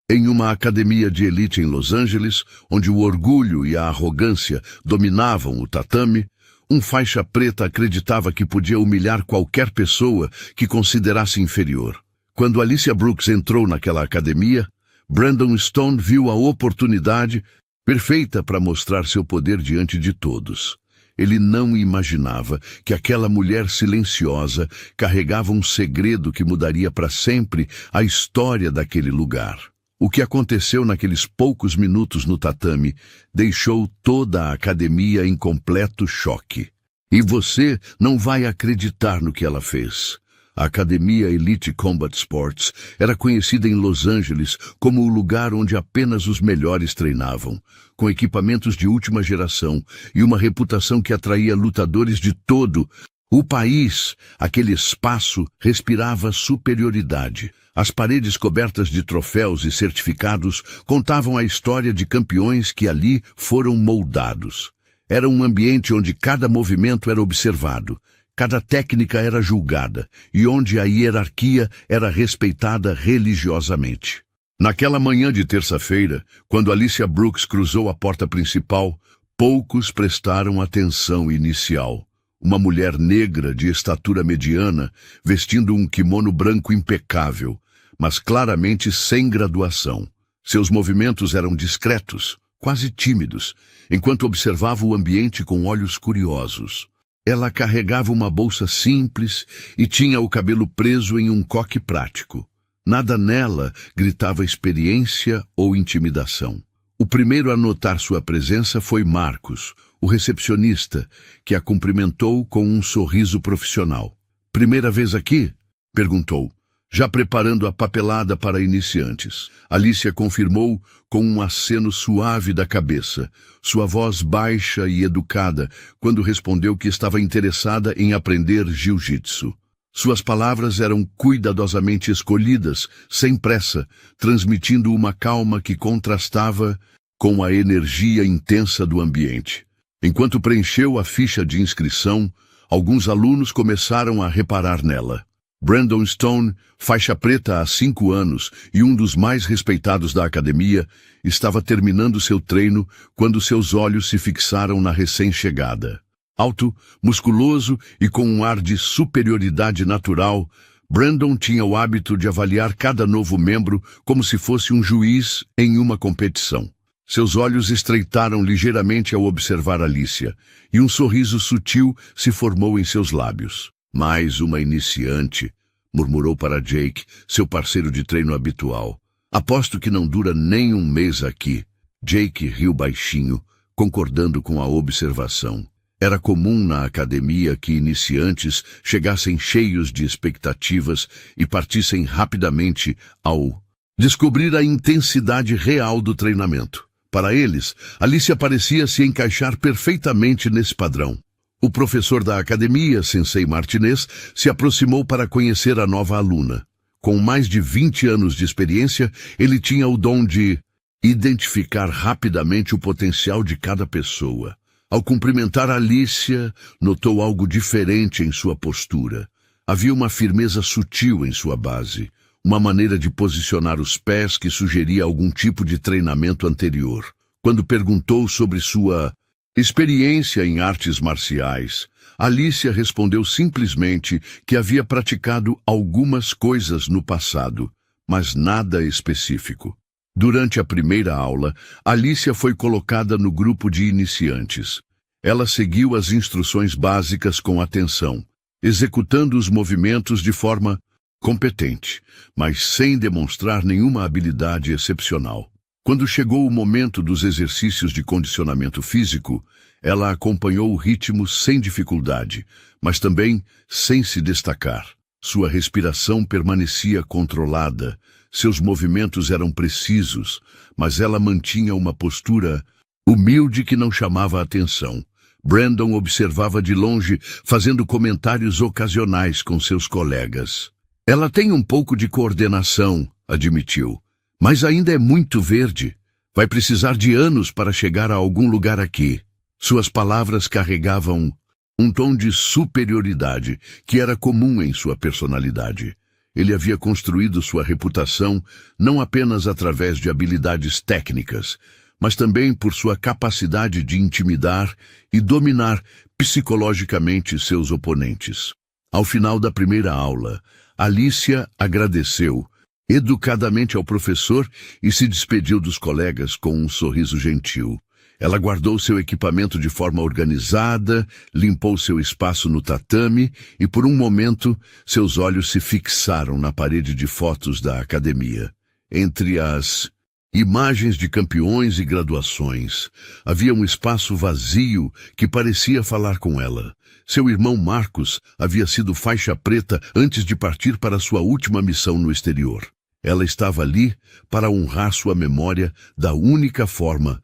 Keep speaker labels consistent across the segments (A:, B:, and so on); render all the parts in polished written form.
A: Em uma academia de elite em Los Angeles, onde o orgulho e a arrogância dominavam o tatame, um faixa preta acreditava que podia humilhar qualquer pessoa que considerasse inferior. Quando Alicia Brooks entrou naquela academia, Brandon Stone viu a oportunidade perfeita para mostrar seu poder diante de todos. Ele não imaginava que aquela mulher silenciosa carregava um segredo que mudaria para sempre a história daquele lugar. O que aconteceu naqueles poucos minutos no tatame deixou toda a academia em completo choque. E você não vai acreditar no que ela fez. A Academia Elite Combat Sports era conhecida em Los Angeles como o lugar onde apenas os melhores treinavam, com equipamentos de última geração e uma reputação que atraía lutadores de todo o país. Aquele espaço respirava superioridade. As paredes cobertas de troféus e certificados contavam a história de campeões que ali foram moldados. Era um ambiente onde cada movimento era observado, cada técnica era julgada e onde a hierarquia era respeitada religiosamente. Naquela manhã de terça-feira, quando Alicia Brooks cruzou a porta principal, poucos prestaram atenção inicial. Uma mulher negra de estatura mediana, vestindo um kimono branco impecável, mas claramente sem graduação. Seus movimentos eram discretos, quase tímidos, enquanto observava o ambiente com olhos curiosos. Ela carregava uma bolsa simples e tinha o cabelo preso em um coque prático. Nada nela gritava experiência ou intimidação. O primeiro a notar sua presença foi Marcos, o recepcionista, que a cumprimentou com um sorriso profissional. "Primeira vez aqui?" perguntou, já preparando a papelada para iniciantes. Alicia confirmou com um aceno suave da cabeça, sua voz baixa e educada, quando respondeu que estava interessada em aprender jiu-jitsu. Suas palavras eram cuidadosamente escolhidas, sem pressa, transmitindo uma calma que contrastava com a energia intensa do ambiente. Enquanto preencheu a ficha de inscrição, alguns alunos começaram a reparar nela. Brandon Stone, faixa preta há 5 anos e um dos mais respeitados da academia, estava terminando seu treino quando seus olhos se fixaram na recém-chegada. Alto, musculoso e com um ar de superioridade natural, Brandon tinha o hábito de avaliar cada novo membro como se fosse um juiz em uma competição. Seus olhos estreitaram ligeiramente ao observar Alicia, e um sorriso sutil se formou em seus lábios. "Mais uma iniciante", murmurou para Jake, seu parceiro de treino habitual. "Aposto que não dura nem um mês aqui." Jake riu baixinho, concordando com a observação. Era comum na academia que iniciantes chegassem cheios de expectativas e partissem rapidamente ao descobrir a intensidade real do treinamento. Para eles, Alicia parecia se encaixar perfeitamente nesse padrão. O professor da academia, Sensei Martinez, se aproximou para conhecer a nova aluna. Com mais de 20 anos de experiência, ele tinha o dom de identificar rapidamente o potencial de cada pessoa. Ao cumprimentar Alicia, notou algo diferente em sua postura. Havia uma firmeza sutil em sua base, uma maneira de posicionar os pés que sugeria algum tipo de treinamento anterior. Quando perguntou sobre sua experiência em artes marciais, Alicia respondeu simplesmente que havia praticado algumas coisas no passado, mas nada específico. Durante a primeira aula, Alicia foi colocada no grupo de iniciantes. Ela seguiu as instruções básicas com atenção, executando os movimentos de forma competente, mas sem demonstrar nenhuma habilidade excepcional. Quando chegou o momento dos exercícios de condicionamento físico, ela acompanhou o ritmo sem dificuldade, mas também sem se destacar. Sua respiração permanecia controlada, seus movimentos eram precisos, mas ela mantinha uma postura humilde que não chamava a atenção. Brandon observava de longe, fazendo comentários ocasionais com seus colegas. "Ela tem um pouco de coordenação", admitiu, "mas ainda é muito verde. Vai precisar de anos para chegar a algum lugar aqui." Suas palavras carregavam um tom de superioridade que era comum em sua personalidade. Ele havia construído sua reputação não apenas através de habilidades técnicas, mas também por sua capacidade de intimidar e dominar psicologicamente seus oponentes. Ao final da primeira aula, Alicia agradeceu educadamente ao professor e se despediu dos colegas com um sorriso gentil. Ela guardou seu equipamento de forma organizada, limpou seu espaço no tatame e, por um momento, seus olhos se fixaram na parede de fotos da academia. Entre as imagens de campeões e graduações, havia um espaço vazio que parecia falar com ela. Seu irmão Marcos havia sido faixa preta antes de partir para sua última missão no exterior. Ela estava ali para honrar sua memória da única forma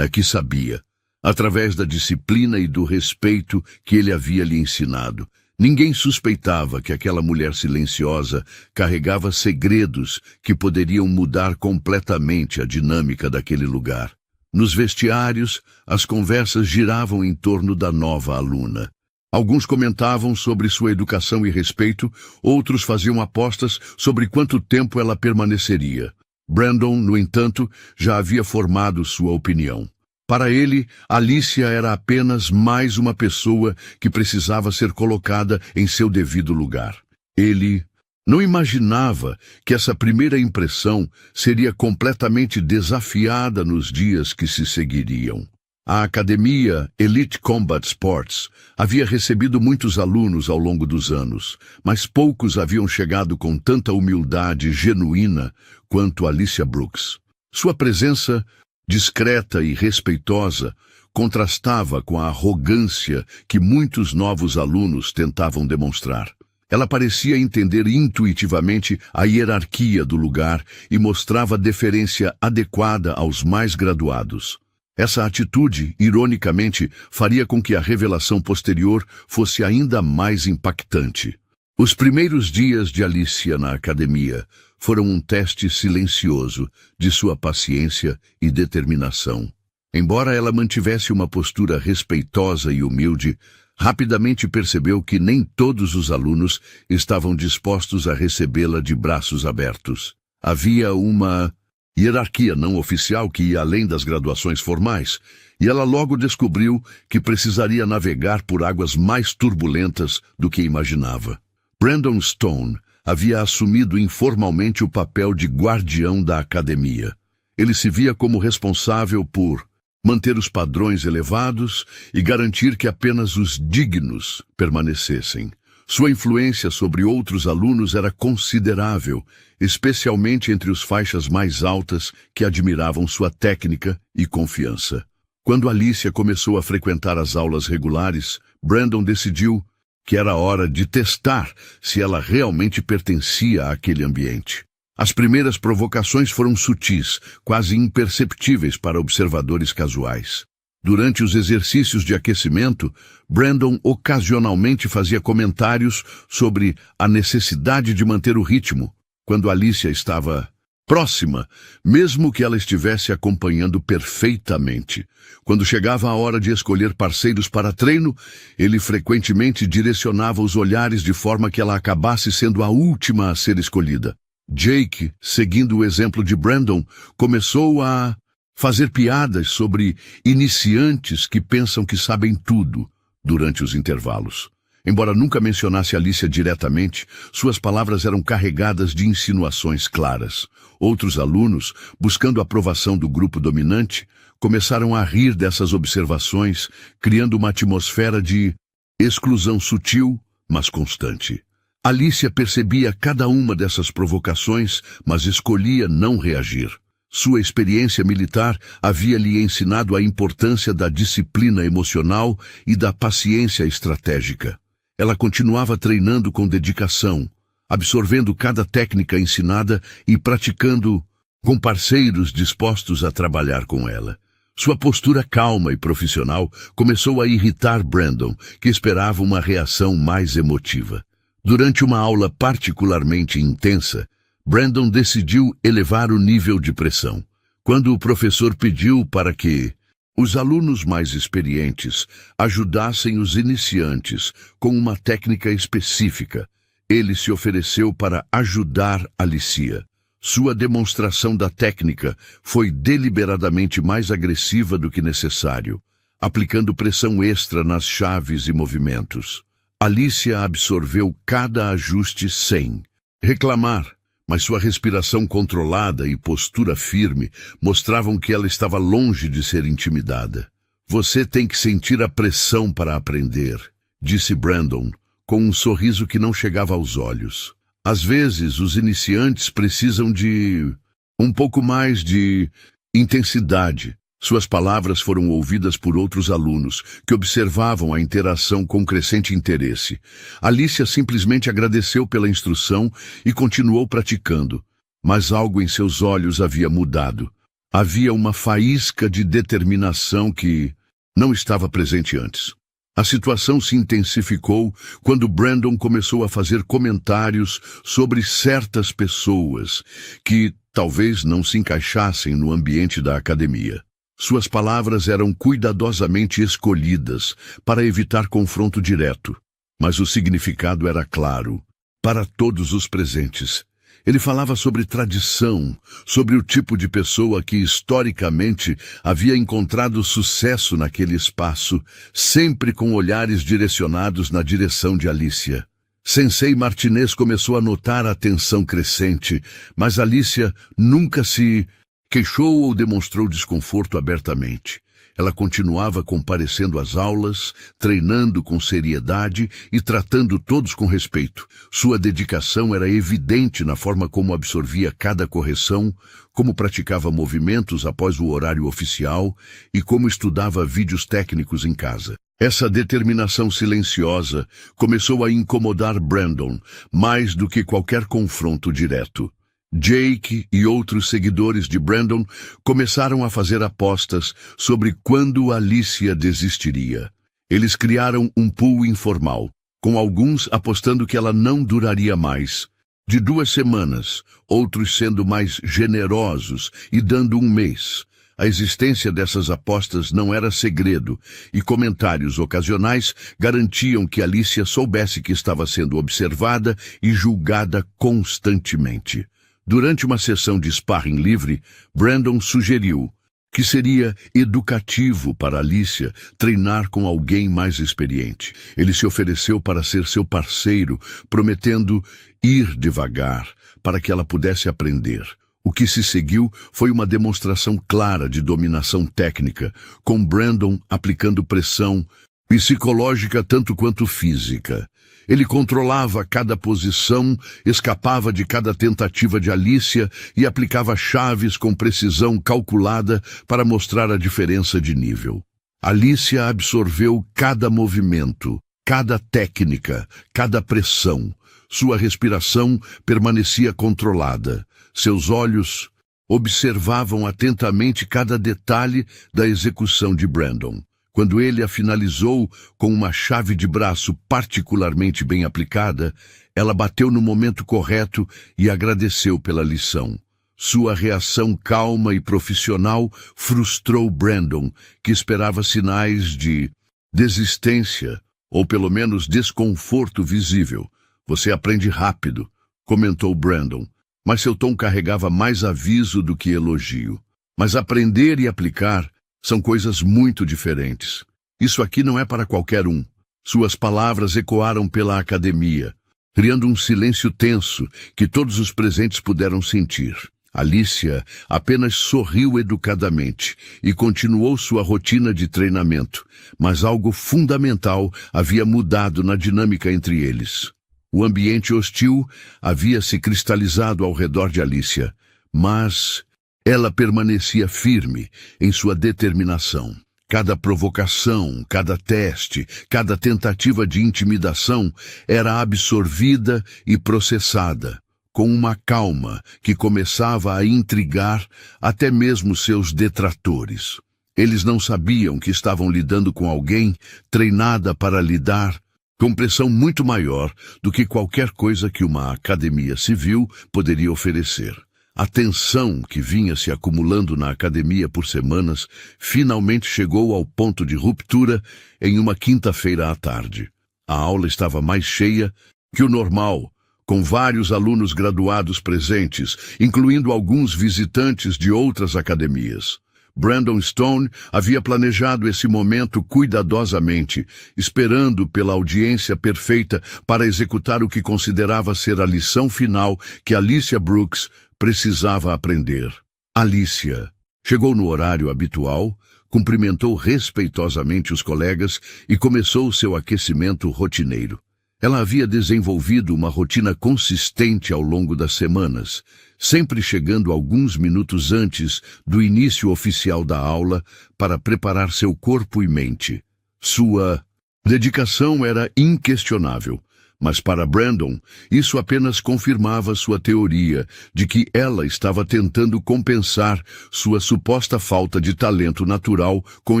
A: que sabia, através da disciplina e do respeito que ele havia lhe ensinado. Ninguém suspeitava que aquela mulher silenciosa carregava segredos que poderiam mudar completamente a dinâmica daquele lugar. Nos vestiários, as conversas giravam em torno da nova aluna. Alguns comentavam sobre sua educação e respeito, outros faziam apostas sobre quanto tempo ela permaneceria. Brandon, no entanto, já havia formado sua opinião. Para ele, Alicia era apenas mais uma pessoa que precisava ser colocada em seu devido lugar. Ele não imaginava que essa primeira impressão seria completamente desafiada nos dias que se seguiriam. A academia Elite Combat Sports havia recebido muitos alunos ao longo dos anos, mas poucos haviam chegado com tanta humildade genuína quanto Alicia Brooks. Sua presença, discreta e respeitosa, contrastava com a arrogância que muitos novos alunos tentavam demonstrar. Ela parecia entender intuitivamente a hierarquia do lugar e mostrava deferência adequada aos mais graduados. Essa atitude, ironicamente, faria com que a revelação posterior fosse ainda mais impactante. Os primeiros dias de Alicia na academia foram um teste silencioso de sua paciência e determinação. Embora ela mantivesse uma postura respeitosa e humilde, rapidamente percebeu que nem todos os alunos estavam dispostos a recebê-la de braços abertos. Havia uma hierarquia não oficial que ia além das graduações formais, e ela logo descobriu que precisaria navegar por águas mais turbulentas do que imaginava. Brandon Stone havia assumido informalmente o papel de guardião da academia. Ele se via como responsável por manter os padrões elevados e garantir que apenas os dignos permanecessem. Sua influência sobre outros alunos era considerável, especialmente entre os faixas mais altas que admiravam sua técnica e confiança. Quando Alicia começou a frequentar as aulas regulares, Brandon decidiu que era hora de testar se ela realmente pertencia àquele ambiente. As primeiras provocações foram sutis, quase imperceptíveis para observadores casuais. Durante os exercícios de aquecimento, Brandon ocasionalmente fazia comentários sobre a necessidade de manter o ritmo, quando Alicia estava próxima, mesmo que ela estivesse acompanhando perfeitamente. Quando chegava a hora de escolher parceiros para treino, ele frequentemente direcionava os olhares de forma que ela acabasse sendo a última a ser escolhida. Jake, seguindo o exemplo de Brandon, começou a fazer piadas sobre iniciantes que pensam que sabem tudo durante os intervalos. Embora nunca mencionasse Alicia diretamente, suas palavras eram carregadas de insinuações claras. Outros alunos, buscando a aprovação do grupo dominante, começaram a rir dessas observações, criando uma atmosfera de exclusão sutil, mas constante. Alicia percebia cada uma dessas provocações, mas escolhia não reagir. Sua experiência militar havia lhe ensinado a importância da disciplina emocional e da paciência estratégica. Ela continuava treinando com dedicação, absorvendo cada técnica ensinada e praticando com parceiros dispostos a trabalhar com ela. Sua postura calma e profissional começou a irritar Brandon, que esperava uma reação mais emotiva. Durante uma aula particularmente intensa, Brandon decidiu elevar o nível de pressão. Quando o professor pediu para que os alunos mais experientes ajudassem os iniciantes com uma técnica específica, Ele se ofereceu para ajudar Alicia. Sua demonstração da técnica foi deliberadamente mais agressiva do que necessário, aplicando pressão extra nas chaves e movimentos. Alicia absorveu cada ajuste sem reclamar, mas sua respiração controlada e postura firme mostravam que ela estava longe de ser intimidada. Você tem que sentir a pressão para aprender, disse Brandon, com um sorriso que não chegava aos olhos. Às vezes, os iniciantes precisam de um pouco mais de intensidade. Suas palavras foram ouvidas por outros alunos, que observavam a interação com crescente interesse. Alicia simplesmente agradeceu pela instrução e continuou praticando, mas algo em seus olhos havia mudado. Havia uma faísca de determinação que não estava presente antes. A situação se intensificou quando Brandon começou a fazer comentários sobre certas pessoas que talvez não se encaixassem no ambiente da academia. Suas palavras eram cuidadosamente escolhidas para evitar confronto direto, mas o significado era claro para todos os presentes. Ele falava sobre tradição, sobre o tipo de pessoa que historicamente havia encontrado sucesso naquele espaço, sempre com olhares direcionados na direção de Alicia. Sensei Martinez começou a notar a tensão crescente, mas Alicia nunca se queixou ou demonstrou desconforto abertamente. Ela continuava comparecendo às aulas, treinando com seriedade e tratando todos com respeito. Sua dedicação era evidente na forma como absorvia cada correção, como praticava movimentos após o horário oficial e como estudava vídeos técnicos em casa. Essa determinação silenciosa começou a incomodar Brandon mais do que qualquer confronto direto. Jake e outros seguidores de Brandon começaram a fazer apostas sobre quando Alicia desistiria. Eles criaram um pool informal, com alguns apostando que ela não duraria mais de 2 semanas, outros sendo mais generosos e dando 1 mês. A existência dessas apostas não era segredo, e comentários ocasionais garantiam que Alicia soubesse que estava sendo observada e julgada constantemente. Durante uma sessão de sparring livre, Brandon sugeriu que seria educativo para Alicia treinar com alguém mais experiente. Ele se ofereceu para ser seu parceiro, prometendo ir devagar para que ela pudesse aprender. O que se seguiu foi uma demonstração clara de dominação técnica, com Brandon aplicando pressão psicológica tanto quanto física. Ele controlava cada posição, escapava de cada tentativa de Alicia e aplicava chaves com precisão calculada para mostrar a diferença de nível. Alicia absorveu cada movimento, cada técnica, cada pressão. Sua respiração permanecia controlada. Seus olhos observavam atentamente cada detalhe da execução de Brandon. Quando ele a finalizou com uma chave de braço particularmente bem aplicada, ela bateu no momento correto e agradeceu pela lição. Sua reação calma e profissional frustrou Brandon, que esperava sinais de desistência ou pelo menos desconforto visível. Você aprende rápido, comentou Brandon, mas seu tom carregava mais aviso do que elogio. Mas aprender e aplicar são coisas muito diferentes. Isso aqui não é para qualquer um. Suas palavras ecoaram pela academia, criando um silêncio tenso que todos os presentes puderam sentir. Alicia apenas sorriu educadamente e continuou sua rotina de treinamento, mas algo fundamental havia mudado na dinâmica entre eles. O ambiente hostil havia se cristalizado ao redor de Alicia, mas ela permanecia firme em sua determinação. Cada provocação, cada teste, cada tentativa de intimidação era absorvida e processada, com uma calma que começava a intrigar até mesmo seus detratores. Eles não sabiam que estavam lidando com alguém treinada para lidar com pressão muito maior do que qualquer coisa que uma academia civil poderia oferecer. A tensão que vinha se acumulando na academia por semanas finalmente chegou ao ponto de ruptura em uma quinta-feira à tarde. A aula estava mais cheia que o normal, com vários alunos graduados presentes, incluindo alguns visitantes de outras academias. Brandon Stone havia planejado esse momento cuidadosamente, esperando pela audiência perfeita para executar o que considerava ser a lição final que Alicia Brooks precisava aprender. Alicia chegou no horário habitual, cumprimentou respeitosamente os colegas e começou seu aquecimento rotineiro. Ela havia desenvolvido uma rotina consistente ao longo das semanas, sempre chegando alguns minutos antes do início oficial da aula para preparar seu corpo e mente. Sua dedicação era inquestionável, mas para Brandon, isso apenas confirmava sua teoria de que ela estava tentando compensar sua suposta falta de talento natural com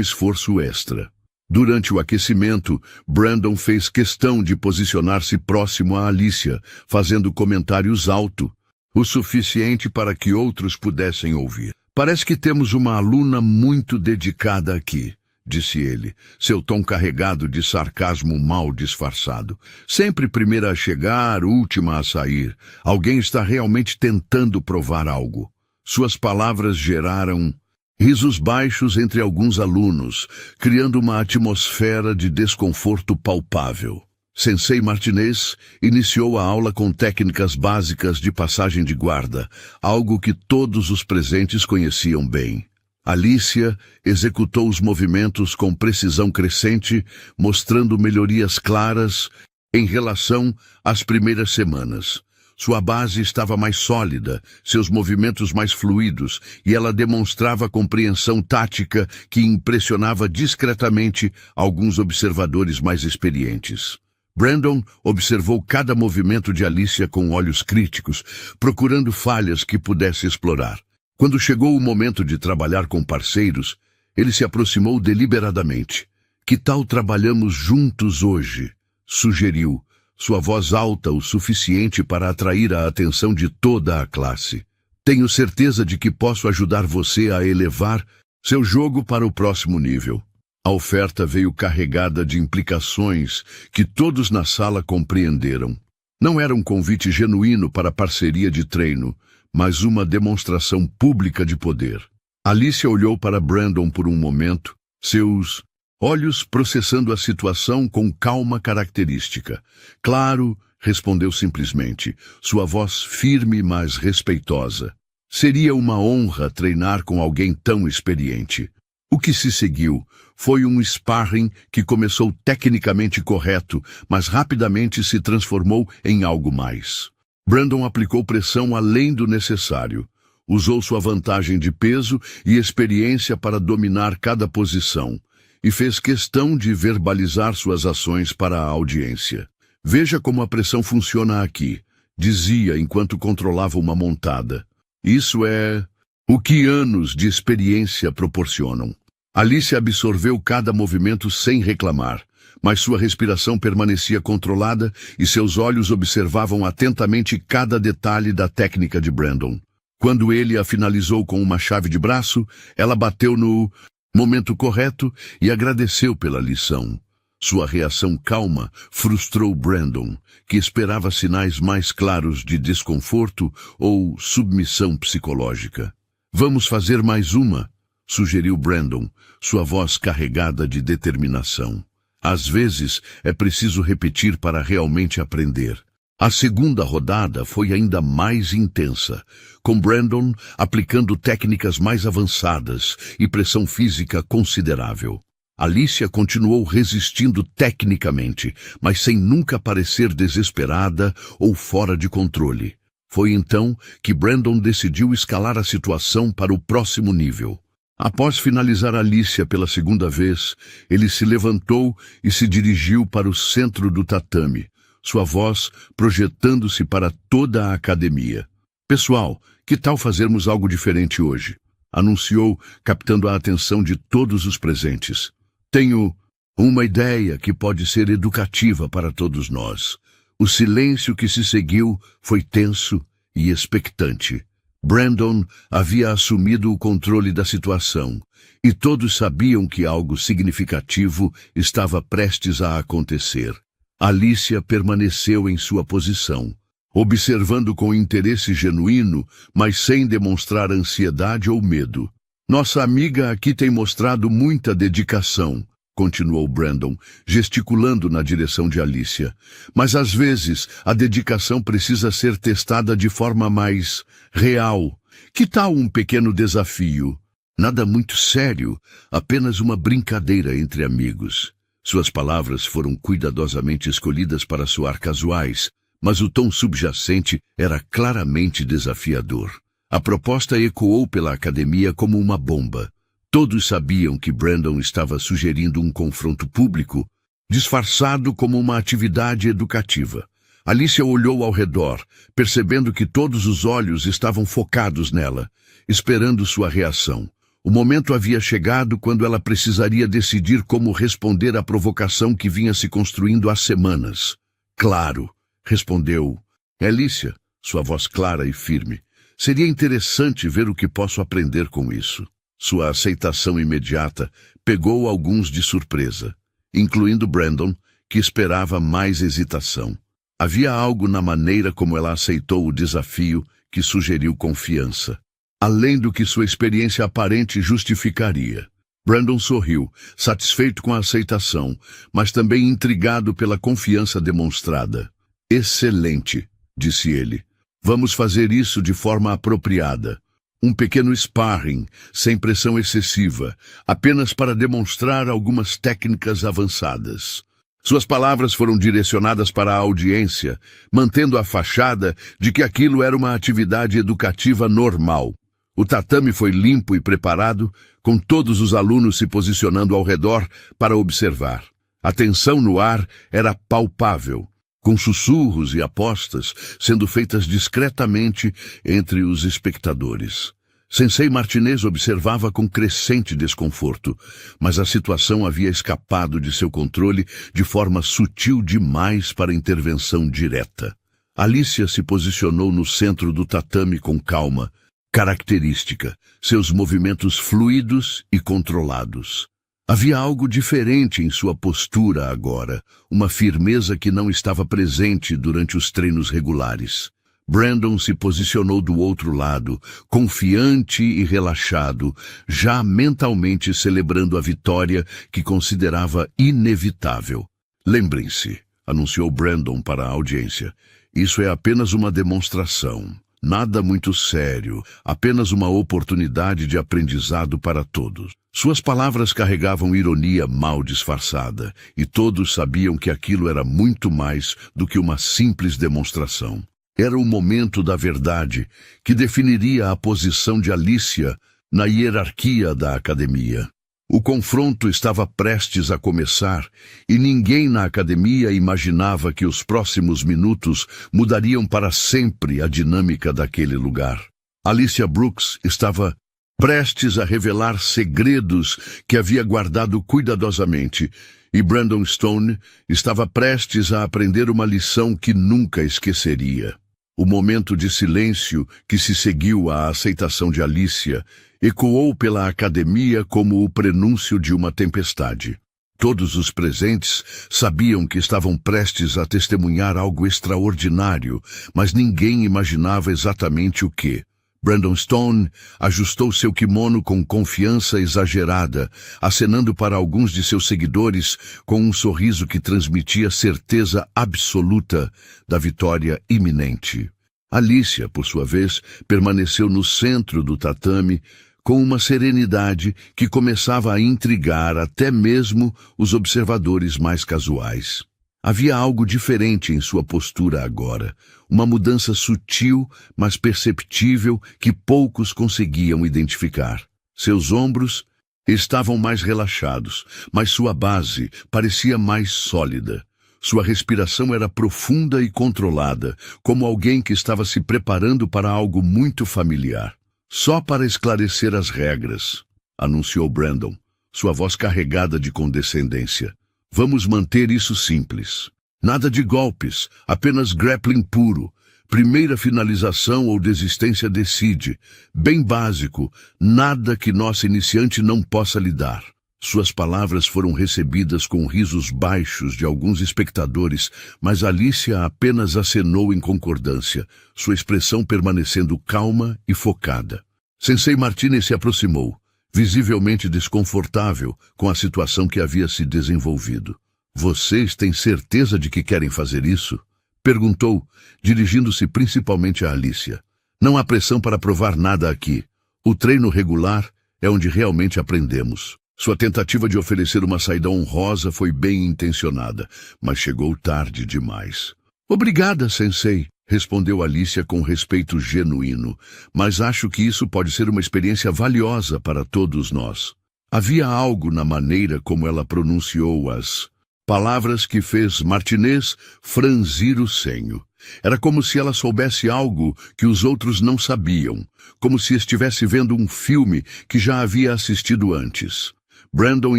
A: esforço extra. Durante o aquecimento, Brandon fez questão de posicionar-se próximo a Alicia, fazendo comentários alto, o suficiente para que outros pudessem ouvir. "Parece que temos uma aluna muito dedicada aqui", disse ele, seu tom carregado de sarcasmo mal disfarçado. "Sempre primeira a chegar, última a sair. Alguém está realmente tentando provar algo." Suas palavras geraram risos baixos entre alguns alunos, criando uma atmosfera de desconforto palpável. Sensei Martinez iniciou a aula com técnicas básicas de passagem de guarda, algo que todos os presentes conheciam bem. Alicia executou os movimentos com precisão crescente, mostrando melhorias claras em relação às primeiras semanas. Sua base estava mais sólida, seus movimentos mais fluidos, e ela demonstrava compreensão tática que impressionava discretamente alguns observadores mais experientes. Brandon observou cada movimento de Alicia com olhos críticos, procurando falhas que pudesse explorar. Quando chegou o momento de trabalhar com parceiros, ele se aproximou deliberadamente. "Que tal trabalhamos juntos hoje?", sugeriu, sua voz alta o suficiente para atrair a atenção de toda a classe. "Tenho certeza de que posso ajudar você a elevar seu jogo para o próximo nível." A oferta veio carregada de implicações que todos na sala compreenderam. Não era um convite genuíno para parceria de treino, mas uma demonstração pública de poder. Alicia olhou para Brandon por um momento, seus olhos processando a situação com calma característica. "Claro", respondeu simplesmente, sua voz firme mas respeitosa. "Seria uma honra treinar com alguém tão experiente." O que se seguiu foi um sparring que começou tecnicamente correto, mas rapidamente se transformou em algo mais. Brandon aplicou pressão além do necessário. Usou sua vantagem de peso e experiência para dominar cada posição, e fez questão de verbalizar suas ações para a audiência. "Veja como a pressão funciona aqui", dizia enquanto controlava uma montada. "Isso é o que anos de experiência proporcionam." Alicia absorveu cada movimento sem reclamar, mas sua respiração permanecia controlada e seus olhos observavam atentamente cada detalhe da técnica de Brandon. Quando ele a finalizou com uma chave de braço, ela bateu no momento correto e agradeceu pela lição. Sua reação calma frustrou Brandon, que esperava sinais mais claros de desconforto ou submissão psicológica. "Vamos fazer mais uma", sugeriu Brandon, sua voz carregada de determinação. "Às vezes é preciso repetir para realmente aprender." A segunda rodada foi ainda mais intensa, com Brandon aplicando técnicas mais avançadas e pressão física considerável. Alicia continuou resistindo tecnicamente, mas sem nunca parecer desesperada ou fora de controle. Foi então que Brandon decidiu escalar a situação para o próximo nível. Após finalizar Alicia pela segunda vez, ele se levantou e se dirigiu para o centro do tatame, sua voz projetando-se para toda a academia. "Pessoal, que tal fazermos algo diferente hoje?", anunciou, captando a atenção de todos os presentes. "Tenho uma ideia que pode ser educativa para todos nós." O silêncio que se seguiu foi tenso e expectante. Brandon havia assumido o controle da situação, e todos sabiam que algo significativo estava prestes a acontecer. Alicia permaneceu em sua posição, observando com interesse genuíno, mas sem demonstrar ansiedade ou medo. Nossa amiga aqui tem mostrado muita dedicação, continuou Brandon, gesticulando na direção de Alicia. Mas às vezes a dedicação precisa ser testada de forma mais real. Que tal um pequeno desafio? Nada muito sério, apenas uma brincadeira entre amigos. Suas palavras foram cuidadosamente escolhidas para soar casuais, mas o tom subjacente era claramente desafiador. A proposta ecoou pela academia como uma bomba. Todos sabiam que Brandon estava sugerindo um confronto público, disfarçado como uma atividade educativa. Alicia olhou ao redor, percebendo que todos os olhos estavam focados nela, esperando sua reação. O momento havia chegado quando ela precisaria decidir como responder à provocação que vinha se construindo há semanas. Claro, respondeu Alicia, sua voz clara e firme. Seria interessante ver o que posso aprender com isso. Sua aceitação imediata pegou alguns de surpresa, incluindo Brandon, que esperava mais hesitação. Havia algo na maneira como ela aceitou o desafio que sugeriu confiança, além do que sua experiência aparente justificaria. Brandon sorriu, satisfeito com a aceitação, mas também intrigado pela confiança demonstrada. Excelente, disse ele. Vamos fazer isso de forma apropriada. Um pequeno sparring, sem pressão excessiva, apenas para demonstrar algumas técnicas avançadas. Suas palavras foram direcionadas para a audiência, mantendo a fachada de que aquilo era uma atividade educativa normal. O tatame foi limpo e preparado, com todos os alunos se posicionando ao redor para observar. A tensão no ar era palpável, com sussurros e apostas sendo feitas discretamente entre os espectadores. Sensei Martinez observava com crescente desconforto, mas a situação havia escapado de seu controle de forma sutil demais para intervenção direta. Alicia se posicionou no centro do tatame com calma, característica, seus movimentos fluidos e controlados. Havia algo diferente em sua postura agora, uma firmeza que não estava presente durante os treinos regulares. Brandon se posicionou do outro lado, confiante e relaxado, já mentalmente celebrando a vitória que considerava inevitável. Lembrem-se, anunciou Brandon para a audiência, isso é apenas uma demonstração. Nada muito sério, apenas uma oportunidade de aprendizado para todos. Suas palavras carregavam ironia mal disfarçada, e todos sabiam que aquilo era muito mais do que uma simples demonstração. Era o momento da verdade, que definiria a posição de Alicia na hierarquia da academia. O confronto estava prestes a começar, e ninguém na academia imaginava que os próximos minutos mudariam para sempre a dinâmica daquele lugar. Alicia Brooks estava prestes a revelar segredos que havia guardado cuidadosamente, e Brandon Stone estava prestes a aprender uma lição que nunca esqueceria. O momento de silêncio que se seguiu à aceitação de Alicia ecoou pela academia como o prenúncio de uma tempestade. Todos os presentes sabiam que estavam prestes a testemunhar algo extraordinário, mas ninguém imaginava exatamente o que. Brandon Stone ajustou seu kimono com confiança exagerada, acenando para alguns de seus seguidores com um sorriso que transmitia certeza absoluta da vitória iminente. Alicia, por sua vez, permaneceu no centro do tatame com uma serenidade que começava a intrigar até mesmo os observadores mais casuais. Havia algo diferente em sua postura agora, uma mudança sutil, mas perceptível que poucos conseguiam identificar. Seus ombros estavam mais relaxados, mas sua base parecia mais sólida. Sua respiração era profunda e controlada, como alguém que estava se preparando para algo muito familiar. Só para esclarecer as regras, anunciou Brandon, sua voz carregada de condescendência. Vamos manter isso simples. Nada de golpes, apenas grappling puro. Primeira finalização ou desistência decide. Bem básico, nada que nossa iniciante não possa lidar. Suas palavras foram recebidas com risos baixos de alguns espectadores, mas Alicia apenas acenou em concordância, sua expressão permanecendo calma e focada. Sensei Martinez se aproximou, visivelmente desconfortável com a situação que havia se desenvolvido. Vocês têm certeza de que querem fazer isso? Perguntou, dirigindo-se principalmente a Alicia. Não há pressão para provar nada aqui. O treino regular é onde realmente aprendemos. Sua tentativa de oferecer uma saída honrosa foi bem intencionada, mas chegou tarde demais. Obrigada, Sensei, respondeu Alicia com respeito genuíno, mas acho que isso pode ser uma experiência valiosa para todos nós. Havia algo na maneira como ela pronunciou as palavras que fez Martinez franzir o senho. Era como se ela soubesse algo que os outros não sabiam, como se estivesse vendo um filme que já havia assistido antes. Brandon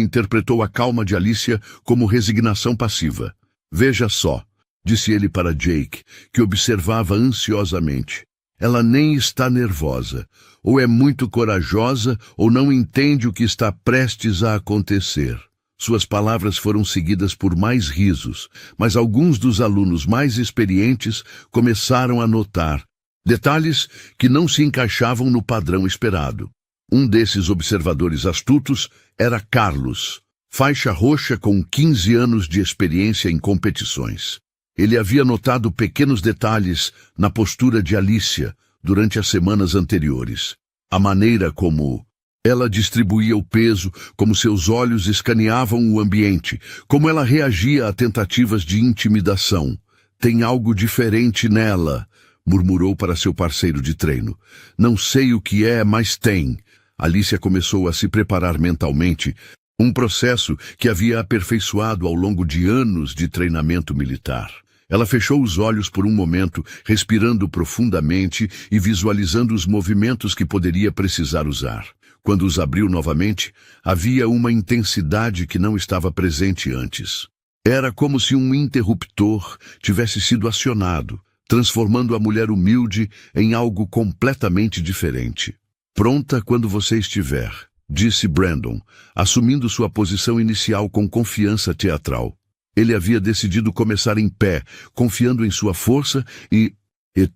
A: interpretou a calma de Alicia como resignação passiva. Veja só, disse ele para Jake, que observava ansiosamente. Ela nem está nervosa, ou é muito corajosa, ou não entende o que está prestes a acontecer. Suas palavras foram seguidas por mais risos, mas alguns dos alunos mais experientes começaram a notar detalhes que não se encaixavam no padrão esperado. Um desses observadores astutos era Carlos, faixa roxa com 15 anos de experiência em competições. Ele havia notado pequenos detalhes na postura de Alicia durante as semanas anteriores. A maneira como ela distribuía o peso, como seus olhos escaneavam o ambiente, como ela reagia a tentativas de intimidação. Tem algo diferente nela, murmurou para seu parceiro de treino. Não sei o que é, mas tem. Alicia começou a se preparar mentalmente, um processo que havia aperfeiçoado ao longo de anos de treinamento militar. Ela fechou os olhos por um momento, respirando profundamente e visualizando os movimentos que poderia precisar usar. Quando os abriu novamente, havia uma intensidade que não estava presente antes. Era como se um interruptor tivesse sido acionado, transformando a mulher humilde em algo completamente diferente. Pronta quando você estiver, disse Brandon, assumindo sua posição inicial com confiança teatral. Ele havia decidido começar em pé, confiando em sua força e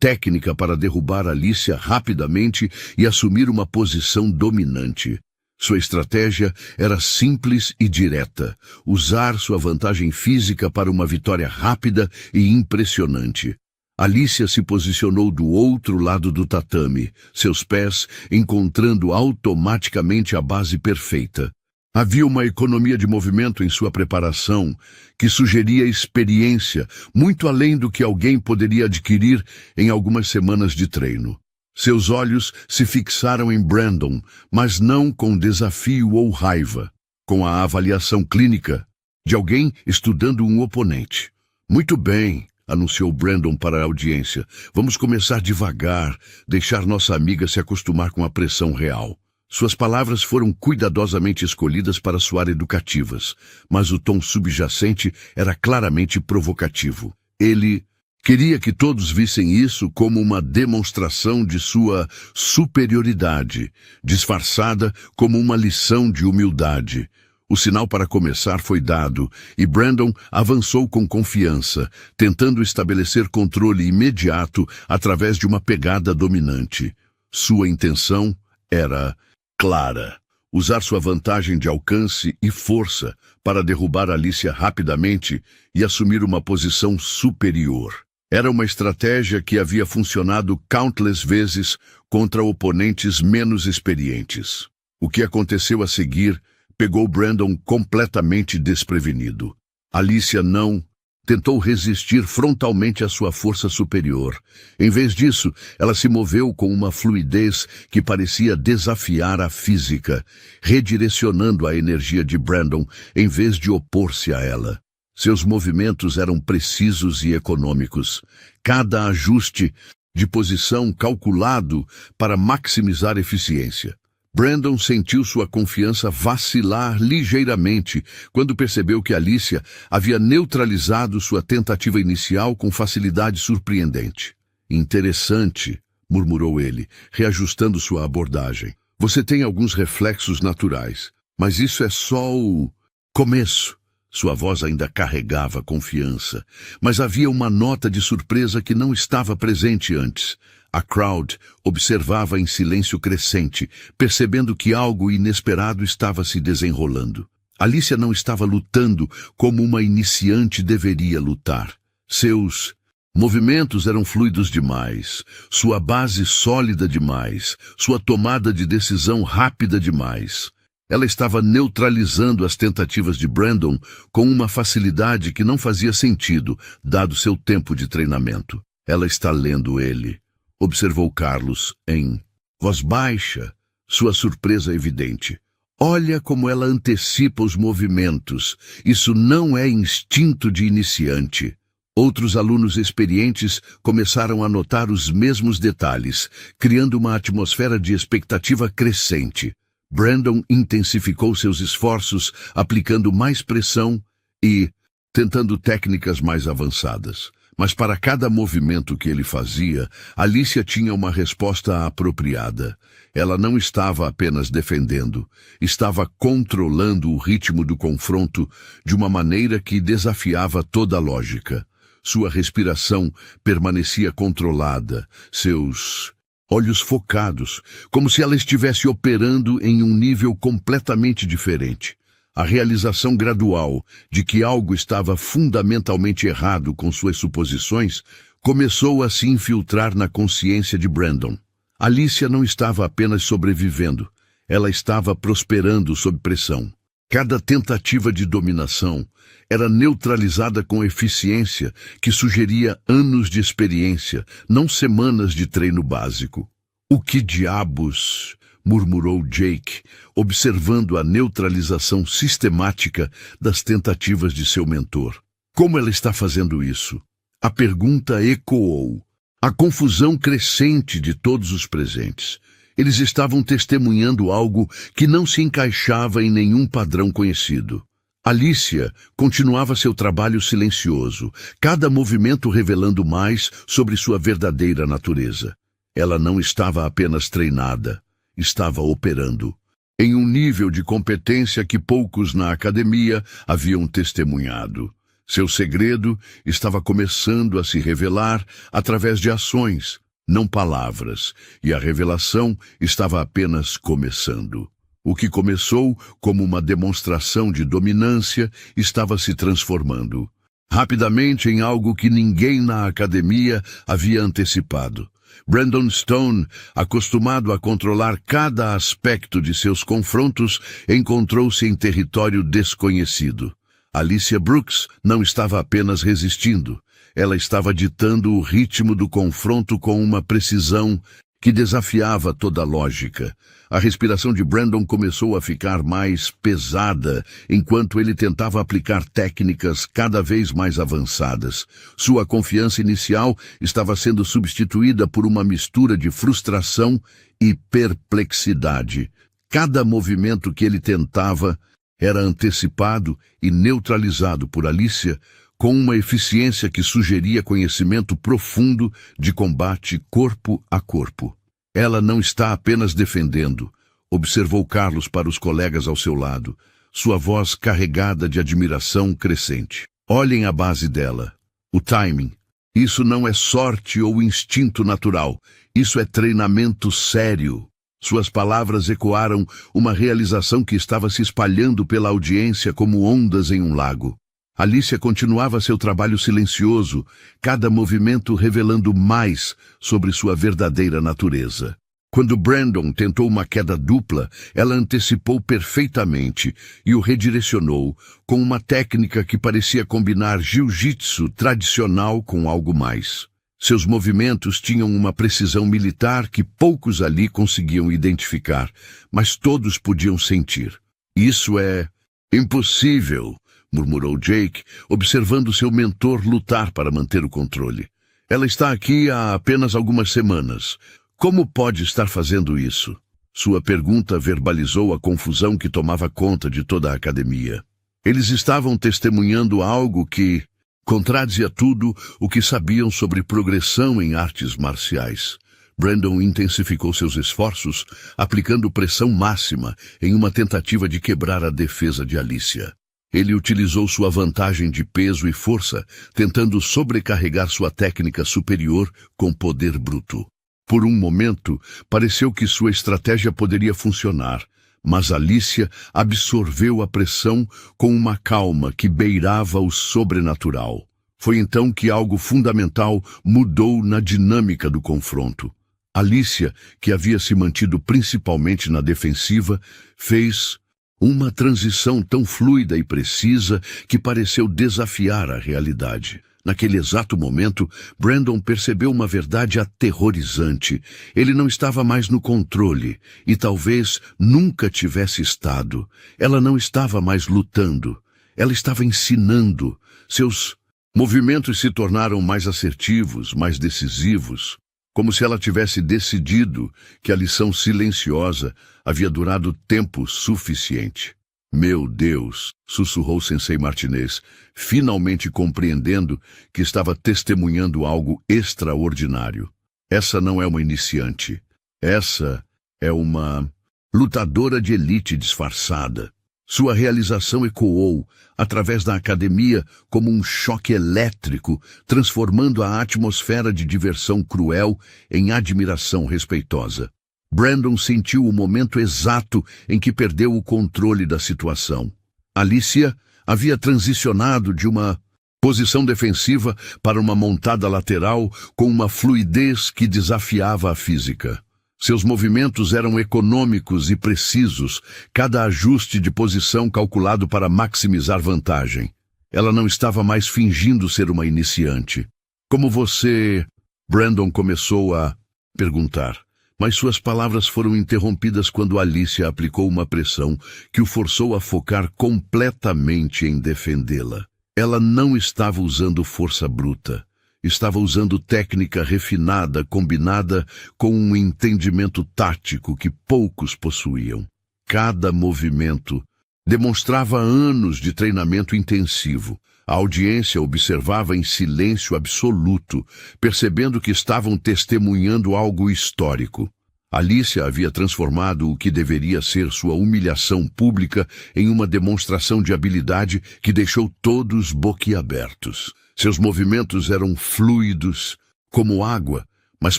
A: técnica para derrubar Alicia rapidamente e assumir uma posição dominante. Sua estratégia era simples e direta, usar sua vantagem física para uma vitória rápida e impressionante. Alicia se posicionou do outro lado do tatame, seus pés encontrando automaticamente a base perfeita. Havia uma economia de movimento em sua preparação que sugeria experiência muito além do que alguém poderia adquirir em algumas semanas de treino. Seus olhos se fixaram em Brandon, mas não com desafio ou raiva, com a avaliação clínica de alguém estudando um oponente. Muito bem, anunciou Brandon para a audiência. Vamos começar devagar, deixar nossa amiga se acostumar com a pressão real. Suas palavras foram cuidadosamente escolhidas para soar educativas, mas o tom subjacente era claramente provocativo. Ele queria que todos vissem isso como uma demonstração de sua superioridade, disfarçada como uma lição de humildade. O sinal para começar foi dado, e Brandon avançou com confiança, tentando estabelecer controle imediato através de uma pegada dominante. Sua intenção era clara: usar sua vantagem de alcance e força para derrubar Alicia rapidamente e assumir uma posição superior. Era uma estratégia que havia funcionado countless vezes contra oponentes menos experientes. O que aconteceu a seguir pegou Brandon completamente desprevenido. Alicia não tentou resistir frontalmente à sua força superior. Em vez disso, ela se moveu com uma fluidez que parecia desafiar a física, redirecionando a energia de Brandon em vez de opor-se a ela. Seus movimentos eram precisos e econômicos, cada ajuste de posição calculado para maximizar eficiência. Brandon sentiu sua confiança vacilar ligeiramente quando percebeu que Alicia havia neutralizado sua tentativa inicial com facilidade surpreendente. Interessante, murmurou ele, reajustando sua abordagem. Você tem alguns reflexos naturais. Mas isso é só o começo. Sua voz ainda carregava confiança, mas havia uma nota de surpresa que não estava presente antes. A Crowd observava em silêncio crescente, percebendo que algo inesperado estava se desenrolando. Alicia não estava lutando como uma iniciante deveria lutar. Seus movimentos eram fluidos demais, sua base sólida demais, sua tomada de decisão rápida demais. Ela estava neutralizando as tentativas de Brandon com uma facilidade que não fazia sentido, dado seu tempo de treinamento. Ela está lendo ele, observou Carlos em voz baixa, sua surpresa evidente. Olha como ela antecipa os movimentos. Isso não é instinto de iniciante. Outros alunos experientes começaram a notar os mesmos detalhes, criando uma atmosfera de expectativa crescente. Brandon intensificou seus esforços, aplicando mais pressão e tentando técnicas mais avançadas. Mas para cada movimento que ele fazia, Alicia tinha uma resposta apropriada. Ela não estava apenas defendendo, estava controlando o ritmo do confronto de uma maneira que desafiava toda a lógica. Sua respiração permanecia controlada, seus olhos focados, como se ela estivesse operando em um nível completamente diferente. A realização gradual de que algo estava fundamentalmente errado com suas suposições começou a se infiltrar na consciência de Brandon. Alicia não estava apenas sobrevivendo, ela estava prosperando sob pressão. Cada tentativa de dominação era neutralizada com eficiência que sugeria anos de experiência, não semanas de treino básico. "O que diabos?", murmurou Jake, observando a neutralização sistemática das tentativas de seu mentor. Como ela está fazendo isso? A pergunta ecoou. A confusão crescente de todos os presentes. Eles estavam testemunhando algo que não se encaixava em nenhum padrão conhecido. Alicia continuava seu trabalho silencioso, cada movimento revelando mais sobre sua verdadeira natureza. Ela não estava apenas treinada, estava operando, em um nível de competência que poucos na academia haviam testemunhado. Seu segredo estava começando a se revelar através de ações, não palavras, e a revelação estava apenas começando. O que começou como uma demonstração de dominância estava se transformando rapidamente em algo que ninguém na academia havia antecipado. Brandon Stone, acostumado a controlar cada aspecto de seus confrontos, encontrou-se em território desconhecido. Alicia Brooks não estava apenas resistindo, ela estava ditando o ritmo do confronto com uma precisão que desafiava toda a lógica. A respiração de Brandon começou a ficar mais pesada enquanto ele tentava aplicar técnicas cada vez mais avançadas. Sua confiança inicial estava sendo substituída por uma mistura de frustração e perplexidade. Cada movimento que ele tentava era antecipado e neutralizado por Alicia com uma eficiência que sugeria conhecimento profundo de combate corpo a corpo. Ela não está apenas defendendo, observou Carlos para os colegas ao seu lado, sua voz carregada de admiração crescente. Olhem a base dela, o timing. Isso não é sorte ou instinto natural, isso é treinamento sério. Suas palavras ecoaram uma realização que estava se espalhando pela audiência como ondas em um lago. Alicia continuava seu trabalho silencioso, cada movimento revelando mais sobre sua verdadeira natureza. Quando Brandon tentou uma queda dupla, ela antecipou perfeitamente e o redirecionou com uma técnica que parecia combinar jiu-jitsu tradicional com algo mais. Seus movimentos tinham uma precisão militar que poucos ali conseguiam identificar, mas todos podiam sentir. "Isso é impossível", murmurou Jake, observando seu mentor lutar para manter o controle. "Ela está aqui há apenas algumas semanas. Como pode estar fazendo isso?" Sua pergunta verbalizou a confusão que tomava conta de toda a academia. Eles estavam testemunhando algo que contradizia tudo o que sabiam sobre progressão em artes marciais. Brandon intensificou seus esforços, aplicando pressão máxima em uma tentativa de quebrar a defesa de Alicia. Ele utilizou sua vantagem de peso e força, tentando sobrecarregar sua técnica superior com poder bruto. Por um momento, pareceu que sua estratégia poderia funcionar, mas Alicia absorveu a pressão com uma calma que beirava o sobrenatural. Foi então que algo fundamental mudou na dinâmica do confronto. Alicia, que havia se mantido principalmente na defensiva, fez uma transição tão fluida e precisa que pareceu desafiar a realidade. Naquele exato momento, Brandon percebeu uma verdade aterrorizante. Ele não estava mais no controle, e talvez nunca tivesse estado. Ela não estava mais lutando. Ela estava ensinando. Seus movimentos se tornaram mais assertivos, mais decisivos, como se ela tivesse decidido que a lição silenciosa havia durado tempo suficiente. Meu Deus, sussurrou Sensei Martinez, finalmente compreendendo que estava testemunhando algo extraordinário. Essa não é uma iniciante. Essa é uma lutadora de elite disfarçada. Sua realização ecoou, através da academia, como um choque elétrico, transformando a atmosfera de diversão cruel em admiração respeitosa. Brandon sentiu o momento exato em que perdeu o controle da situação. Alicia havia transicionado de uma posição defensiva para uma montada lateral com uma fluidez que desafiava a física. Seus movimentos eram econômicos e precisos, cada ajuste de posição calculado para maximizar vantagem. Ela não estava mais fingindo ser uma iniciante. Como você... Brandon começou a perguntar, mas suas palavras foram interrompidas quando Alicia aplicou uma pressão que o forçou a focar completamente em defendê-la. Ela não estava usando força bruta. Estava usando técnica refinada combinada com um entendimento tático que poucos possuíam. Cada movimento demonstrava anos de treinamento intensivo. A audiência observava em silêncio absoluto, percebendo que estavam testemunhando algo histórico. Alicia havia transformado o que deveria ser sua humilhação pública em uma demonstração de habilidade que deixou todos boquiabertos. Seus movimentos eram fluidos, como água, mas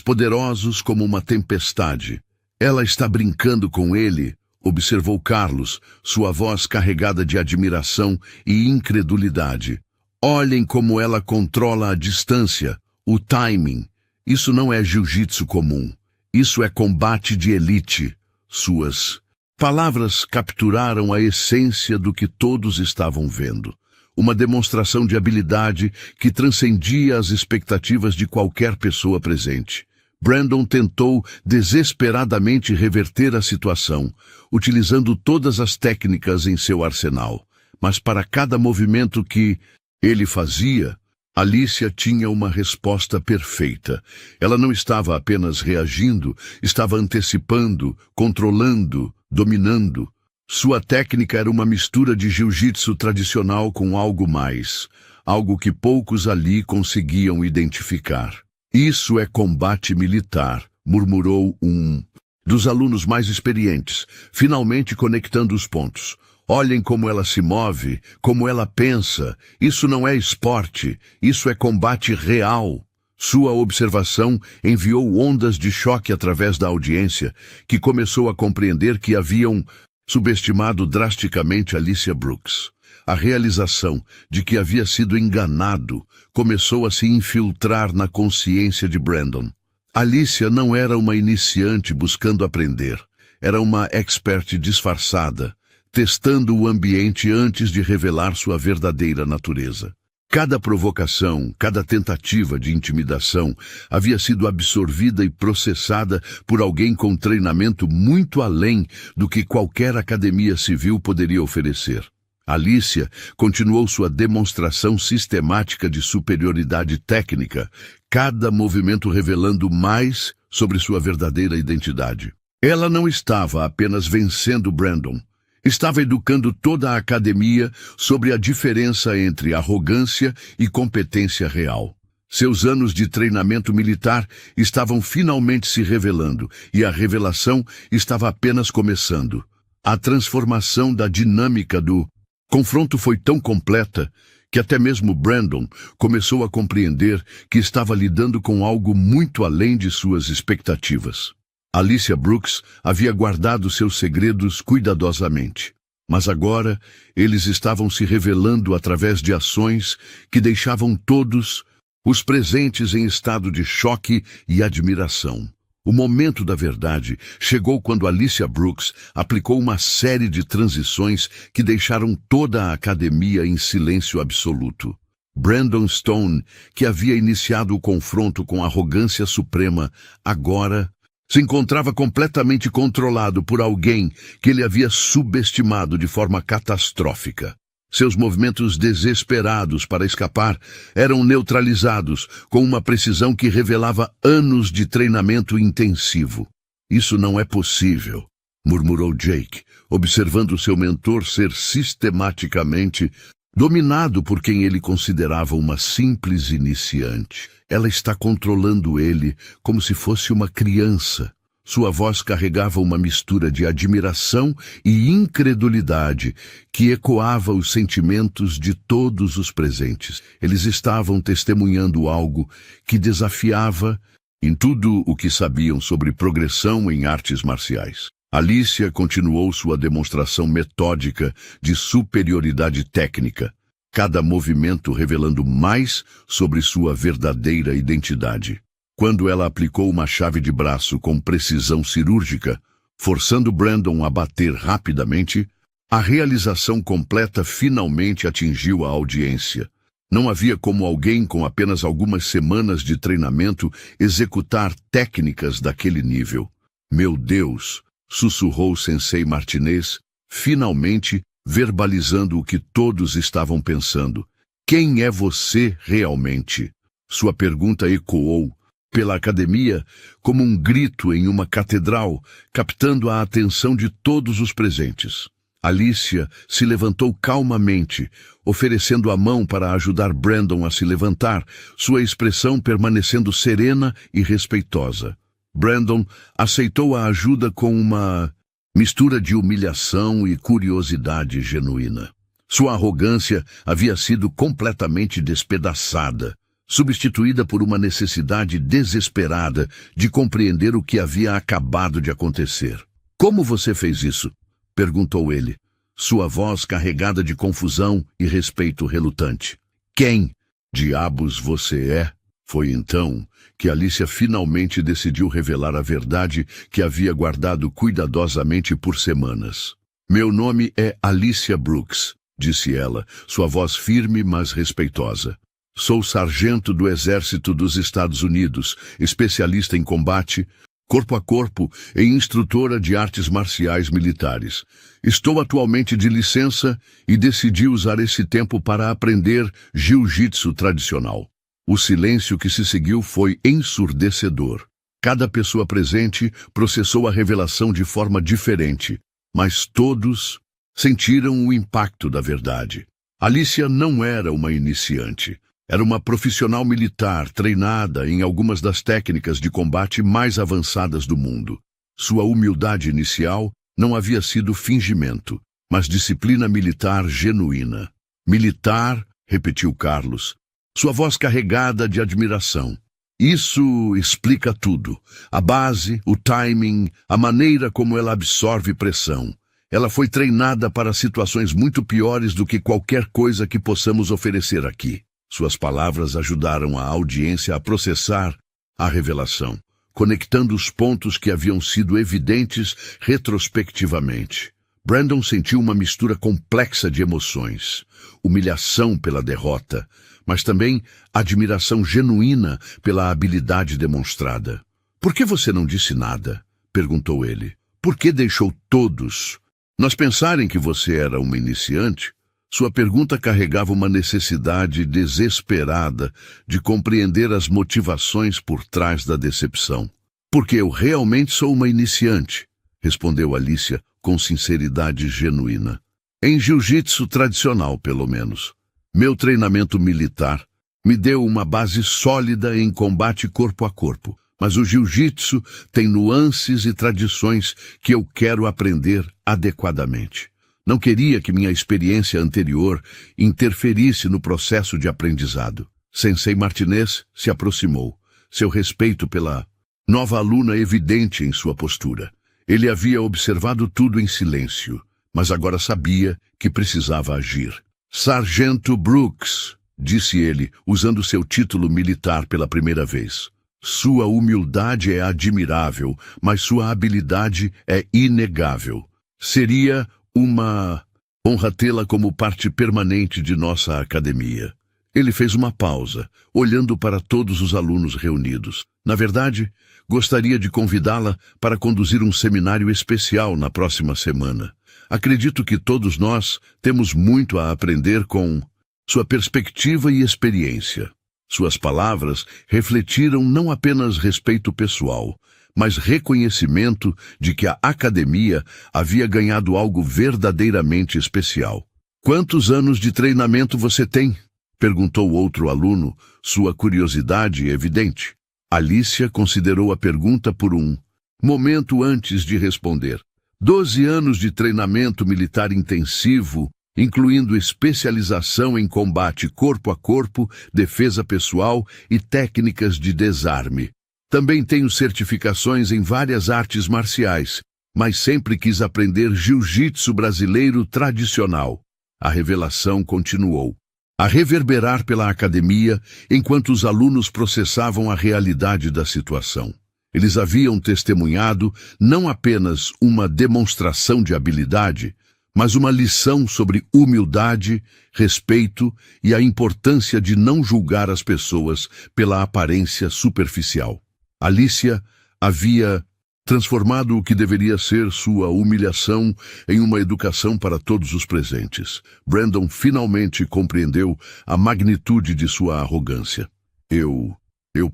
A: poderosos como uma tempestade. Ela está brincando com ele, observou Carlos, sua voz carregada de admiração e incredulidade. Olhem como ela controla a distância, o timing. Isso não é jiu-jitsu comum. Isso é combate de elite. Suas palavras capturaram a essência do que todos estavam vendo. Uma demonstração de habilidade que transcendia as expectativas de qualquer pessoa presente. Brandon tentou desesperadamente reverter a situação, utilizando todas as técnicas em seu arsenal. Mas para cada movimento que ele fazia, Alicia tinha uma resposta perfeita. Ela não estava apenas reagindo, estava antecipando, controlando, dominando. Sua técnica era uma mistura de jiu-jitsu tradicional com algo mais, algo que poucos ali conseguiam identificar. Isso é combate militar, murmurou um dos alunos mais experientes, finalmente conectando os pontos. Olhem como ela se move, como ela pensa. Isso não é esporte, isso é combate real. Sua observação enviou ondas de choque através da audiência, que começou a compreender que haviam subestimado drasticamente Alicia Brooks. A realização de que havia sido enganado começou a se infiltrar na consciência de Brandon. Alicia não era uma iniciante buscando aprender. Era uma expert disfarçada, testando o ambiente antes de revelar sua verdadeira natureza. Cada provocação, cada tentativa de intimidação havia sido absorvida e processada por alguém com treinamento muito além do que qualquer academia civil poderia oferecer. Alicia continuou sua demonstração sistemática de superioridade técnica, cada movimento revelando mais sobre sua verdadeira identidade. Ela não estava apenas vencendo Brandon. Estava educando toda a academia sobre a diferença entre arrogância e competência real. Seus anos de treinamento militar estavam finalmente se revelando, e a revelação estava apenas começando. A transformação da dinâmica do confronto foi tão completa que até mesmo Brandon começou a compreender que estava lidando com algo muito além de suas expectativas. Alicia Brooks havia guardado seus segredos cuidadosamente, mas agora eles estavam se revelando através de ações que deixavam todos os presentes em estado de choque e admiração. O momento da verdade chegou quando Alicia Brooks aplicou uma série de transições que deixaram toda a academia em silêncio absoluto. Brandon Stone, que havia iniciado o confronto com arrogância suprema, agora se encontrava completamente controlado por alguém que ele havia subestimado de forma catastrófica. Seus movimentos desesperados para escapar eram neutralizados com uma precisão que revelava anos de treinamento intensivo. "Isso não é possível", murmurou Jake, observando seu mentor ser sistematicamente dominado por quem ele considerava uma simples iniciante. "Ela está controlando ele como se fosse uma criança." Sua voz carregava uma mistura de admiração e incredulidade que ecoava os sentimentos de todos os presentes. Eles estavam testemunhando algo que desafiava em tudo o que sabiam sobre progressão em artes marciais. Alicia continuou sua demonstração metódica de superioridade técnica, cada movimento revelando mais sobre sua verdadeira identidade. Quando ela aplicou uma chave de braço com precisão cirúrgica, forçando Brandon a bater rapidamente, a realização completa finalmente atingiu a audiência. Não havia como alguém com apenas algumas semanas de treinamento executar técnicas daquele nível. "Meu Deus!", sussurrou Sensei Martinez, finalmente verbalizando o que todos estavam pensando. "Quem é você realmente?" Sua pergunta ecoou pela academia como um grito em uma catedral, captando a atenção de todos os presentes. Alicia se levantou calmamente, oferecendo a mão para ajudar Brandon a se levantar, sua expressão permanecendo serena e respeitosa. Brandon aceitou a ajuda com uma mistura de humilhação e curiosidade genuína. Sua arrogância havia sido completamente despedaçada, substituída por uma necessidade desesperada de compreender o que havia acabado de acontecer. "Como você fez isso?", perguntou ele, sua voz carregada de confusão e respeito relutante. "Quem diabos você é?" Foi então que Alicia finalmente decidiu revelar a verdade que havia guardado cuidadosamente por semanas. "Meu nome é Alicia Brooks", disse ela, sua voz firme mas respeitosa. "Sou sargento do Exército dos Estados Unidos, especialista em combate, corpo a corpo e instrutora de artes marciais militares. Estou atualmente de licença e decidi usar esse tempo para aprender jiu-jitsu tradicional." O silêncio que se seguiu foi ensurdecedor. Cada pessoa presente processou a revelação de forma diferente, mas todos sentiram o impacto da verdade. Alicia não era uma iniciante. Era uma profissional militar treinada em algumas das técnicas de combate mais avançadas do mundo. Sua humildade inicial não havia sido fingimento, mas disciplina militar genuína. "Militar", repetiu Carlos, sua voz carregada de admiração. "Isso explica tudo. A base, o timing, a maneira como ela absorve pressão. Ela foi treinada para situações muito piores do que qualquer coisa que possamos oferecer aqui." Suas palavras ajudaram a audiência a processar a revelação, conectando os pontos que haviam sido evidentes retrospectivamente. Brandon sentiu uma mistura complexa de emoções, humilhação pela derrota, mas também admiração genuína pela habilidade demonstrada. "Por que você não disse nada?", perguntou ele. "Por que deixou todos nós pensarem que você era uma iniciante?" Sua pergunta carregava uma necessidade desesperada de compreender as motivações por trás da decepção. "Porque eu realmente sou uma iniciante", respondeu Alicia com sinceridade genuína. "Em jiu-jitsu tradicional, pelo menos. Meu treinamento militar me deu uma base sólida em combate corpo a corpo, mas o jiu-jitsu tem nuances e tradições que eu quero aprender adequadamente. Não queria que minha experiência anterior interferisse no processo de aprendizado. Sensei Martinez se aproximou, seu respeito pela nova aluna evidente em sua postura. Ele havia observado tudo em silêncio, mas agora sabia que precisava agir. Sargento Brooks, disse ele, usando seu título militar pela primeira vez. Sua humildade é admirável, mas sua habilidade é inegável. Seria uma honra tê-la como parte permanente de nossa academia. Ele fez uma pausa, olhando para todos os alunos reunidos. Na verdade, gostaria de convidá-la para conduzir um seminário especial na próxima semana. Acredito que todos nós temos muito a aprender com sua perspectiva e experiência. Suas palavras refletiram não apenas respeito pessoal, mas reconhecimento de que a academia havia ganhado algo verdadeiramente especial. Quantos anos de treinamento você tem? Perguntou outro aluno, sua curiosidade evidente. Alicia considerou a pergunta por um momento antes de responder. 12 anos de treinamento militar intensivo, incluindo especialização em combate corpo a corpo, defesa pessoal e técnicas de desarme. Também tenho certificações em várias artes marciais, mas sempre quis aprender jiu-jitsu brasileiro tradicional. A revelação continuou a reverberar pela academia enquanto os alunos processavam a realidade da situação. Eles haviam testemunhado não apenas uma demonstração de habilidade, mas uma lição sobre humildade, respeito e a importância de não julgar as pessoas pela aparência superficial. Alicia havia transformado o que deveria ser sua humilhação em uma educação para todos os presentes. Brandon finalmente compreendeu a magnitude de sua arrogância. Eu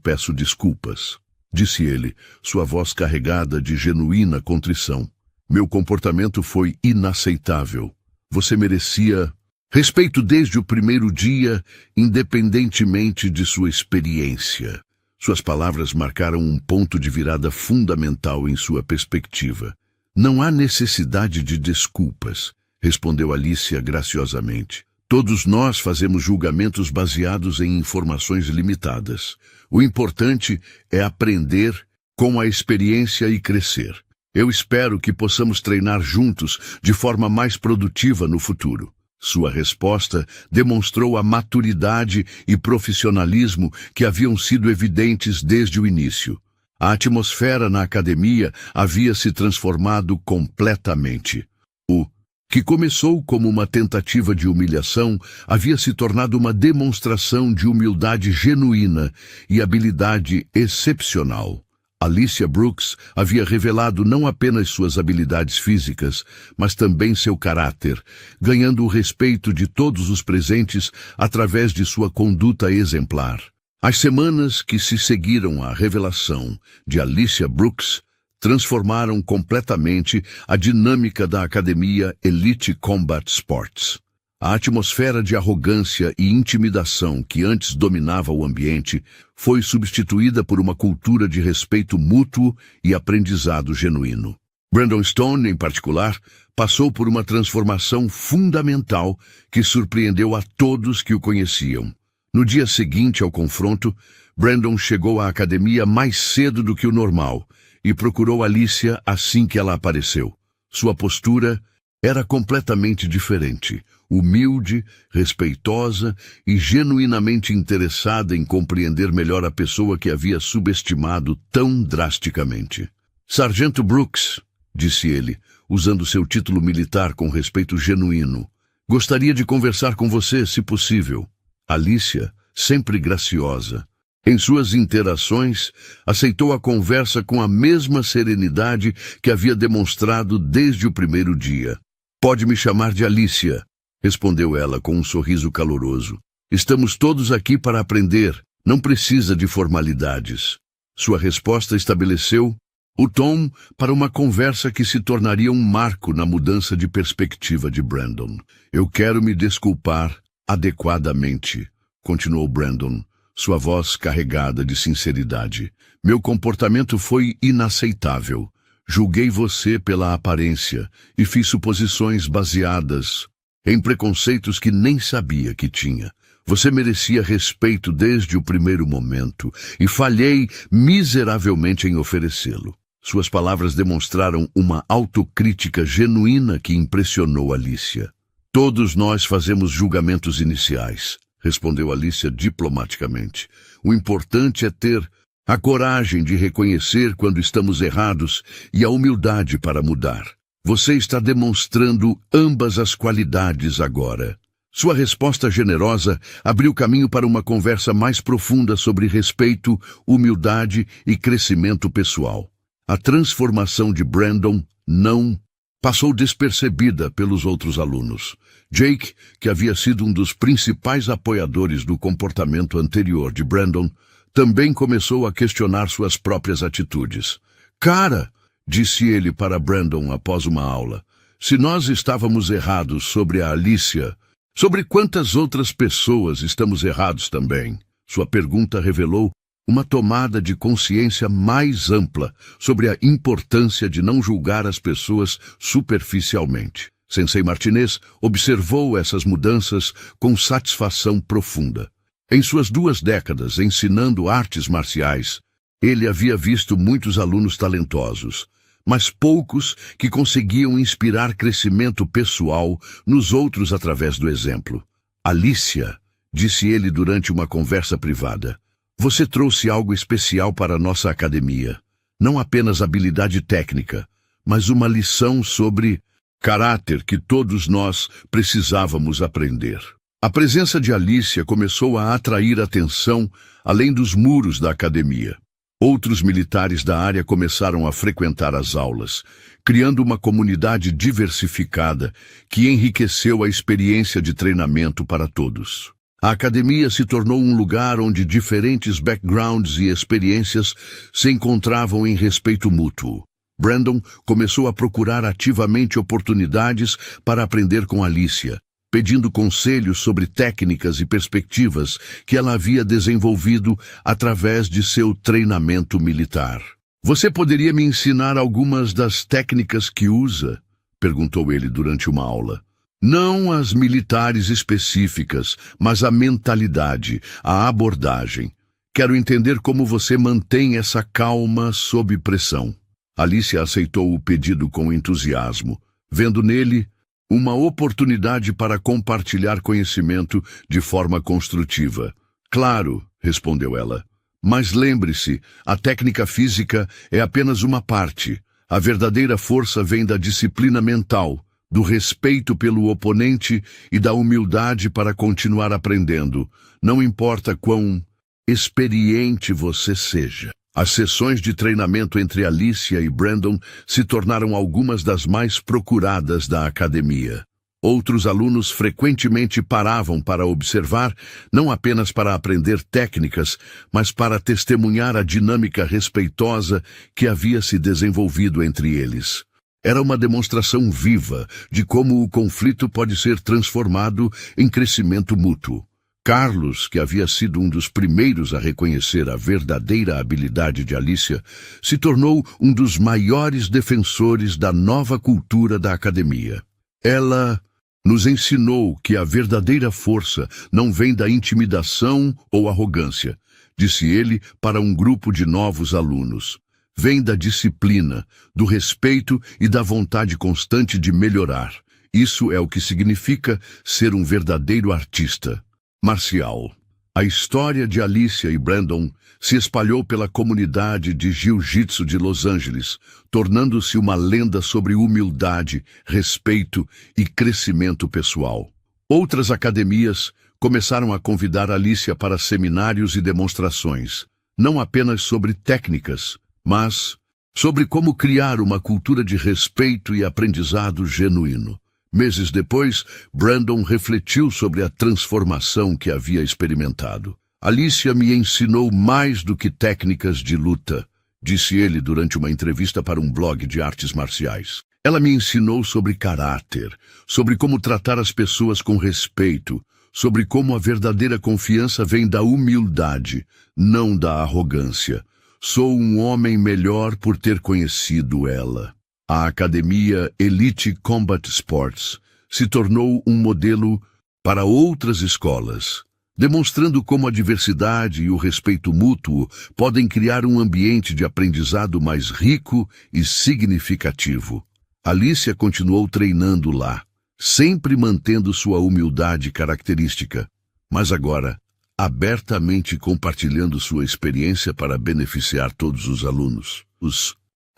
A: peço desculpas, disse ele, sua voz carregada de genuína contrição. Meu comportamento foi inaceitável. Você merecia respeito desde o primeiro dia, independentemente de sua experiência. Suas palavras marcaram um ponto de virada fundamental em sua perspectiva. Não há necessidade de desculpas, respondeu Alicia graciosamente. Todos nós fazemos julgamentos baseados em informações limitadas. O importante é aprender com a experiência e crescer. Eu espero que possamos treinar juntos de forma mais produtiva no futuro. Sua resposta demonstrou a maturidade e profissionalismo que haviam sido evidentes desde o início. A atmosfera na academia havia se transformado completamente. O que começou como uma tentativa de humilhação havia se tornado uma demonstração de humildade genuína e habilidade excepcional. Alicia Brooks havia revelado não apenas suas habilidades físicas, mas também seu caráter, ganhando o respeito de todos os presentes através de sua conduta exemplar. As semanas que se seguiram à revelação de Alicia Brooks transformaram completamente a dinâmica da Academia Elite Combat Sports. A atmosfera de arrogância e intimidação que antes dominava o ambiente foi substituída por uma cultura de respeito mútuo e aprendizado genuíno. Brandon Stone, em particular, passou por uma transformação fundamental que surpreendeu a todos que o conheciam. No dia seguinte ao confronto, Brandon chegou à academia mais cedo do que o normal e procurou Alicia assim que ela apareceu. Sua postura era completamente diferente, humilde, respeitosa e genuinamente interessada em compreender melhor a pessoa que havia subestimado tão drasticamente. Sargento Brooks, disse ele, usando seu título militar com respeito genuíno, gostaria de conversar com você, se possível. Alicia, sempre graciosa, em suas interações, aceitou a conversa com a mesma serenidade que havia demonstrado desde o primeiro dia. Pode me chamar de Alicia, respondeu ela com um sorriso caloroso. Estamos todos aqui para aprender, não precisa de formalidades. Sua resposta estabeleceu o tom para uma conversa que se tornaria um marco na mudança de perspectiva de Brandon. Eu quero me desculpar adequadamente. continuou Brandon, sua voz carregada de sinceridade. Meu comportamento foi inaceitável. Julguei você pela aparência e fiz suposições baseadas em preconceitos que nem sabia que tinha. Você merecia respeito desde o primeiro momento e falhei miseravelmente em oferecê-lo. Suas palavras demonstraram uma autocrítica genuína que impressionou Alicia. Todos nós fazemos julgamentos iniciais, respondeu Alicia diplomaticamente. O importante é ter a coragem de reconhecer quando estamos errados e a humildade para mudar. Você está demonstrando ambas as qualidades agora. Sua resposta generosa abriu caminho para uma conversa mais profunda sobre respeito, humildade e crescimento pessoal. A transformação de Brandon não passou despercebida pelos outros alunos. Jake, que havia sido um dos principais apoiadores do comportamento anterior de Brandon, também começou a questionar suas próprias atitudes. Cara, disse ele para Brandon após uma aula, se nós estávamos errados sobre a Alicia, sobre quantas outras pessoas estamos errados também? Sua pergunta revelou uma tomada de consciência mais ampla sobre a importância de não julgar as pessoas superficialmente. Sensei Martinez observou essas mudanças com satisfação profunda. Em suas 2 décadas ensinando artes marciais, ele havia visto muitos alunos talentosos, mas poucos que conseguiam inspirar crescimento pessoal nos outros através do exemplo. Alicia, disse ele durante uma conversa privada, você trouxe algo especial para a nossa academia. Não apenas habilidade técnica, mas uma lição sobre caráter que todos nós precisávamos aprender. A presença de Alicia começou a atrair atenção além dos muros da academia. Outros militares da área começaram a frequentar as aulas, criando uma comunidade diversificada que enriqueceu a experiência de treinamento para todos. A academia se tornou um lugar onde diferentes backgrounds e experiências se encontravam em respeito mútuo. Brandon começou a procurar ativamente oportunidades para aprender com Alicia, pedindo conselhos sobre técnicas e perspectivas que ela havia desenvolvido através de seu treinamento militar. Você poderia me ensinar algumas das técnicas que usa? Perguntou ele durante uma aula. Não as militares específicas, mas a mentalidade, a abordagem. Quero entender como você mantém essa calma sob pressão. Alicia aceitou o pedido com entusiasmo, vendo nele uma oportunidade para compartilhar conhecimento de forma construtiva. Claro, respondeu ela. Mas lembre-se, a técnica física é apenas uma parte. A verdadeira força vem da disciplina mental, do respeito pelo oponente e da humildade para continuar aprendendo, não importa quão experiente você seja. As sessões de treinamento entre Alicia e Brandon se tornaram algumas das mais procuradas da academia. Outros alunos frequentemente paravam para observar, não apenas para aprender técnicas, mas para testemunhar a dinâmica respeitosa que havia se desenvolvido entre eles. Era uma demonstração viva de como o conflito pode ser transformado em crescimento mútuo. Carlos, que havia sido um dos primeiros a reconhecer a verdadeira habilidade de Alicia, se tornou um dos maiores defensores da nova cultura da academia. Ela nos ensinou que a verdadeira força não vem da intimidação ou arrogância, disse ele para um grupo de novos alunos. Vem da disciplina, do respeito e da vontade constante de melhorar. Isso é o que significa ser um verdadeiro artista marcial. A história de Alicia e Brandon se espalhou pela comunidade de jiu-jitsu de Los Angeles, tornando-se uma lenda sobre humildade, respeito e crescimento pessoal. Outras academias começaram a convidar Alicia para seminários e demonstrações, não apenas sobre técnicas, mas sobre como criar uma cultura de respeito e aprendizado genuíno. Meses depois, Brandon refletiu sobre a transformação que havia experimentado. Alicia me ensinou mais do que técnicas de luta, disse ele durante uma entrevista para um blog de artes marciais. Ela me ensinou sobre caráter, sobre como tratar as pessoas com respeito, sobre como a verdadeira confiança vem da humildade, não da arrogância. Sou um homem melhor por ter conhecido ela. A academia Elite Combat Sports se tornou um modelo para outras escolas, demonstrando como a diversidade e o respeito mútuo podem criar um ambiente de aprendizado mais rico e significativo. Alicia continuou treinando lá, sempre mantendo sua humildade característica, mas agora abertamente compartilhando sua experiência para beneficiar todos os alunos.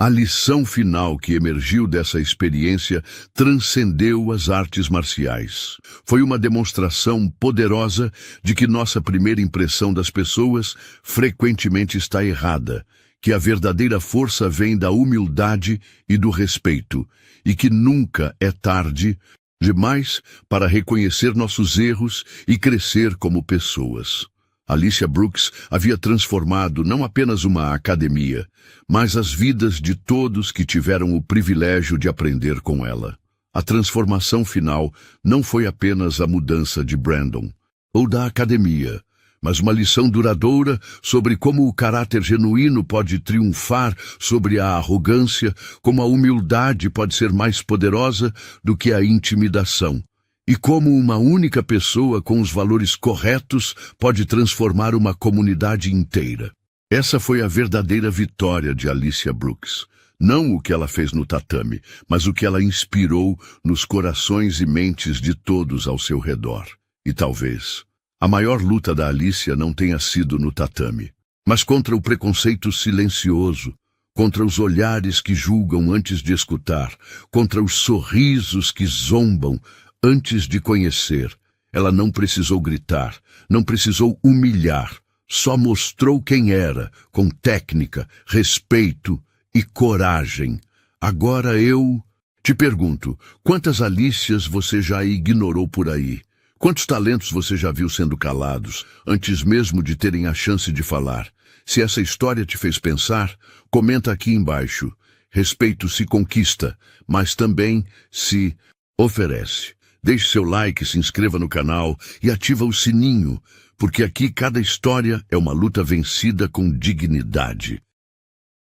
A: A lição final que emergiu dessa experiência transcendeu as artes marciais. Foi uma demonstração poderosa de que nossa primeira impressão das pessoas frequentemente está errada, que a verdadeira força vem da humildade e do respeito, e que nunca é tarde demais para reconhecer nossos erros e crescer como pessoas. Alicia Brooks havia transformado não apenas uma academia, mas as vidas de todos que tiveram o privilégio de aprender com ela. A transformação final não foi apenas a mudança de Brandon ou da academia, mas uma lição duradoura sobre como o caráter genuíno pode triunfar sobre a arrogância, como a humildade pode ser mais poderosa do que a intimidação, e como uma única pessoa com os valores corretos pode transformar uma comunidade inteira. Essa foi a verdadeira vitória de Alicia Brooks. Não o que ela fez no tatame, mas o que ela inspirou nos corações e mentes de todos ao seu redor. E talvez a maior luta da Alicia não tenha sido no tatame, mas contra o preconceito silencioso, contra os olhares que julgam antes de escutar, contra os sorrisos que zombam antes de conhecer. Ela não precisou gritar, não precisou humilhar, só mostrou quem era, com técnica, respeito e coragem. Agora eu te pergunto, quantas Alícias você já ignorou por aí? Quantos talentos você já viu sendo calados, antes mesmo de terem a chance de falar? Se essa história te fez pensar, comenta aqui embaixo. Respeito se conquista, mas também se oferece. Deixe seu like, se inscreva no canal e ativa o sininho, porque aqui cada história é uma luta vencida com dignidade.